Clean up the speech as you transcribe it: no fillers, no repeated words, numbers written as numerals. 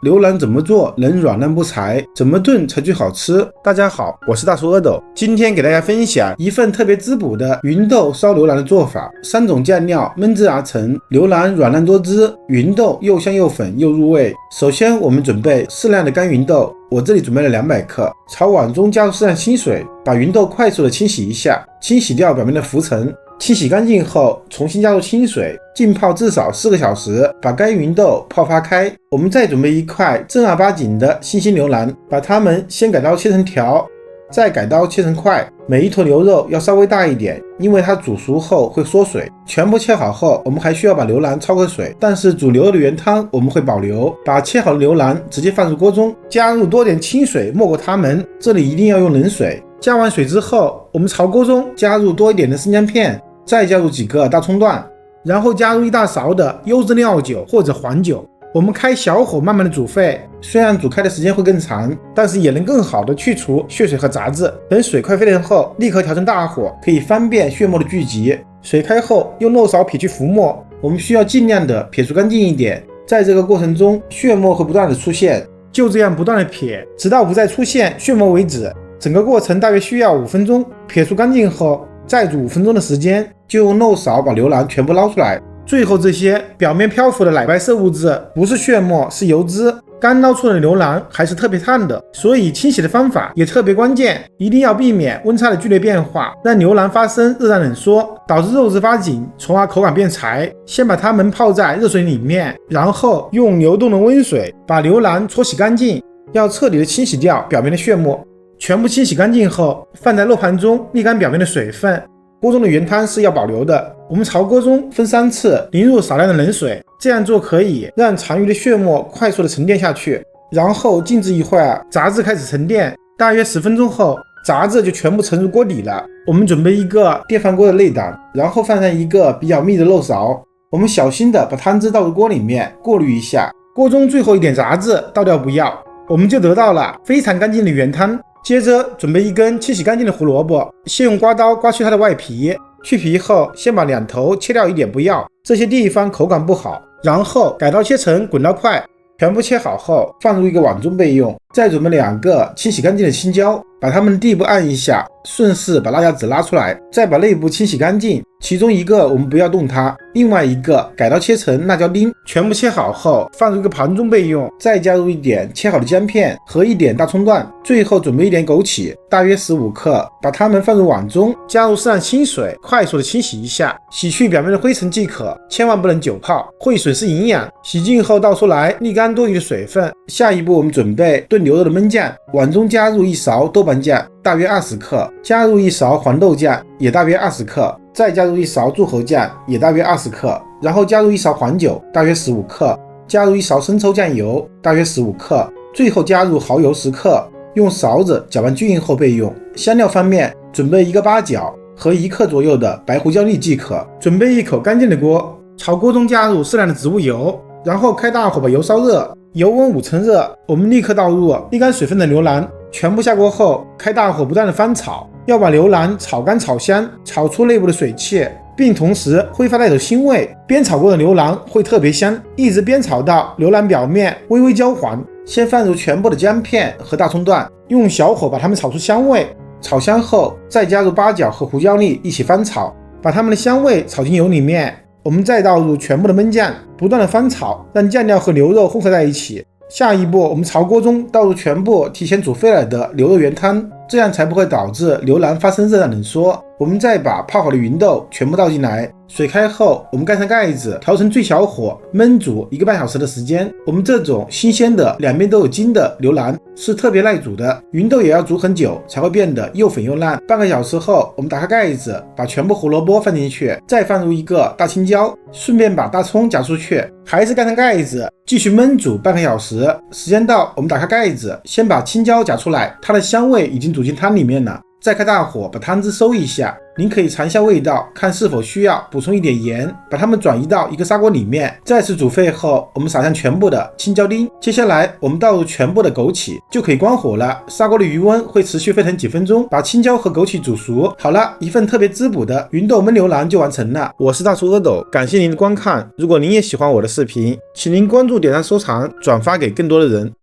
牛腩怎么做能软烂不柴？怎么炖才最好吃？大家好，我是大叔阿斗，今天给大家分享一份特别滋补的芸豆烧牛腩的做法。3种酱料焖制而成，牛腩软烂多汁，芸豆又香又粉又入味。首先我们准备适量的干芸豆，我这里准备了200克，朝碗中加入适量清水，把芸豆快速的清洗一下，清洗掉表面的浮尘。清洗干净后，重新加入清水，浸泡至少4个小时，把干芸豆泡发开。我们再准备一块正儿八经的新鲜牛腩，把它们先改刀切成条，再改刀切成块。每一坨牛肉要稍微大一点，因为它煮熟后会缩水。全部切好后，我们还需要把牛腩焯个水，但是煮牛肉的原汤我们会保留。把切好的牛腩直接放入锅中，加入多点清水没过它们，这里一定要用冷水。加完水之后，我们朝锅中加入多一点的生姜片，再加入几个大葱段，然后加入1大勺的优质料酒或者黄酒。我们开小火慢慢的煮沸，虽然煮开的时间会更长，但是也能更好的去除血水和杂质。等水快沸腾后，立刻调成大火，可以方便血沫的聚集。水开后，用漏勺撇去浮沫，我们需要尽量的撇除干净一点。在这个过程中，血沫会不断的出现，就这样不断的撇，直到不再出现血沫为止。整个过程大约需要5分钟。撇除干净后，再煮5分钟的时间，就用漏勺把牛腩全部捞出来。最后这些表面漂浮的奶白色物质不是血沫，是油脂。刚捞出的牛腩还是特别烫的，所以清洗的方法也特别关键，一定要避免温差的剧烈变化，让牛腩发生热胀冷缩，导致肉质发紧，从而口感变柴。先把它们泡在热水里面，然后用流动的温水把牛腩搓洗干净，要彻底的清洗掉表面的血沫。全部清洗干净后，放在肉盘中沥干表面的水分。锅中的原汤是要保留的。我们朝锅中分3次淋入少量的冷水，这样做可以让残余的血沫快速的沉淀下去。然后静置一会儿，杂质开始沉淀，大约10分钟后，杂质就全部沉入锅底了。我们准备一个电饭锅的内胆，然后放上一个比较密的漏勺，我们小心的把汤汁倒入锅里面，过滤一下。锅中最后一点杂质倒掉不要，我们就得到了非常干净的原汤。接着准备一根清洗干净的胡萝卜，先用刮刀刮去它的外皮，去皮后先把2头切掉一点不要，这些地方口感不好，然后改刀切成滚刀块。全部切好后放入一个碗中备用。再准备2个清洗干净的青椒，把它们的地部按一下，顺势把辣椒籽拉出来，再把内部清洗干净。其中一个我们不要动它，另外一个改刀切成辣椒丁。全部切好后放入一个盘中备用，再加入一点切好的姜片和1点大葱段，最后准备1点枸杞，大约15克，把它们放入碗中，加入适量清水，快速的清洗一下，洗去表面的灰尘即可，千万不能久泡，会损失营养。洗净后倒出来，沥干多余的水分。下一步我们准备炖牛肉的焖酱，碗中加入1勺豆瓣酱，大约20克，加入1勺黄豆酱，也大约20克，再加入1勺柱侯酱，也大约20克，然后加入1勺黄酒，大约15克，加入1勺生抽酱油，大约15克，最后加入蚝油10克，用勺子搅拌均匀后备用。香料方面，准备1个八角和1克左右的白胡椒粒即可。准备一口干净的锅，朝锅中加入适量的植物油，然后开大火把油烧热，油温5成热，我们立刻倒入沥干水分的牛腩，全部下锅后开大火不断的翻炒，要把牛腩炒干炒香，炒出内部的水汽，并同时挥发带走腥味。煸炒过的牛腩会特别香，一直煸炒到牛腩表面微微焦黄。先放入全部的姜片和大葱段，用小火把它们炒出香味。炒香后再加入八角和胡椒粒一起翻炒，把它们的香味炒进油里面。我们再倒入全部的焖酱，不断的翻炒，让酱料和牛肉混合在一起。下一步，我们朝锅中倒入全部提前煮沸了的牛肉原汤，这样才不会导致牛腩发生热胀冷缩。我们再把泡好的芸豆全部倒进来，水开后，我们盖上盖子，调成最小火，焖煮1个半小时的时间。我们这种新鲜的两边都有筋的牛腩是特别耐煮的，芸豆也要煮很久才会变得又粉又烂。半个小时后，我们打开盖子，把全部胡萝卜放进去，再放入1个大青椒，顺便把大葱夹出去，还是盖上盖子，继续焖煮半个小时。时间到，我们打开盖子，先把青椒夹出来，它的香味已经煮进汤里面了。再开大火把汤汁收一下。您可以尝一下味道，看是否需要补充一点盐，把它们转移到一个砂锅里面。再次煮沸后，我们撒上全部的青椒丁，接下来我们倒入全部的枸杞，就可以关火了。砂锅的余温会持续沸腾几分钟，把青椒和枸杞煮熟。好了，一份特别滋补的芸豆焖牛腩就完成了。我是大厨阿斗，感谢您的观看。如果您也喜欢我的视频，请您关注、点赞、收藏、转发给更多的人。